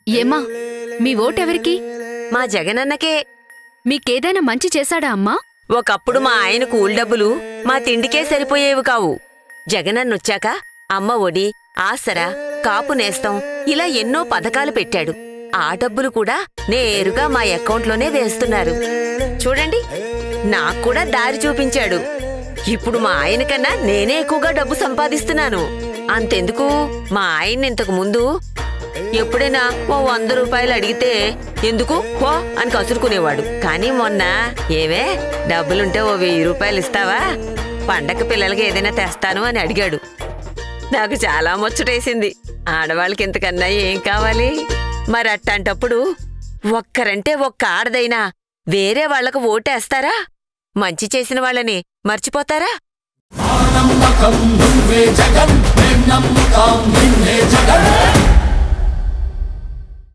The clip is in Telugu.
ఏమ్మా, మీ ఓటెవరికి? మా జగనన్నకే. మీకేదైనా మంచి చేశాడా అమ్మా? ఒకప్పుడు మా ఆయన కూల్ డబ్బులు మా తిండికే సరిపోయేవి కావు. జగనన్నొచ్చాక అమ్మ ఒడి, ఆసరా, కాపు నేస్తం ఇలా ఎన్నో పథకాలు పెట్టాడు. ఆ డబ్బులు కూడా నేరుగా మా అకౌంట్లోనే వేస్తున్నారు. చూడండి, నాక్కూడా దారి చూపించాడు. ఇప్పుడు మా ఆయన కన్నా నేనే ఎక్కువగా డబ్బు సంపాదిస్తున్నాను. అంతెందుకు, మా ఆయన ఇంతకు ముందు ఎప్పుడైనా ఓ 100 రూపాయలు అడిగితే ఎందుకు పో అని కసురుకునేవాడు. కానీ మొన్న ఏవే డబ్బులుంటే ఓ 1000 రూపాయలు ఇస్తావా, పండగ పిల్లలకి ఏదైనా తెస్తాను అని అడిగాడు. నాకు చాలా ముచ్చటేసింది. ఆడవాళ్ళకి ఇంతకన్నా ఏం కావాలి? మరి అట్టంటప్పుడు ఒక్కరంటే ఒక్క ఆడదైనా వేరే వాళ్లకు ఓటేస్తారా? మంచి చేసిన వాళ్ళని మర్చిపోతారా? నమ్మకం నువ్వే జగన్, నమ్మకం నిన్నే జగన్.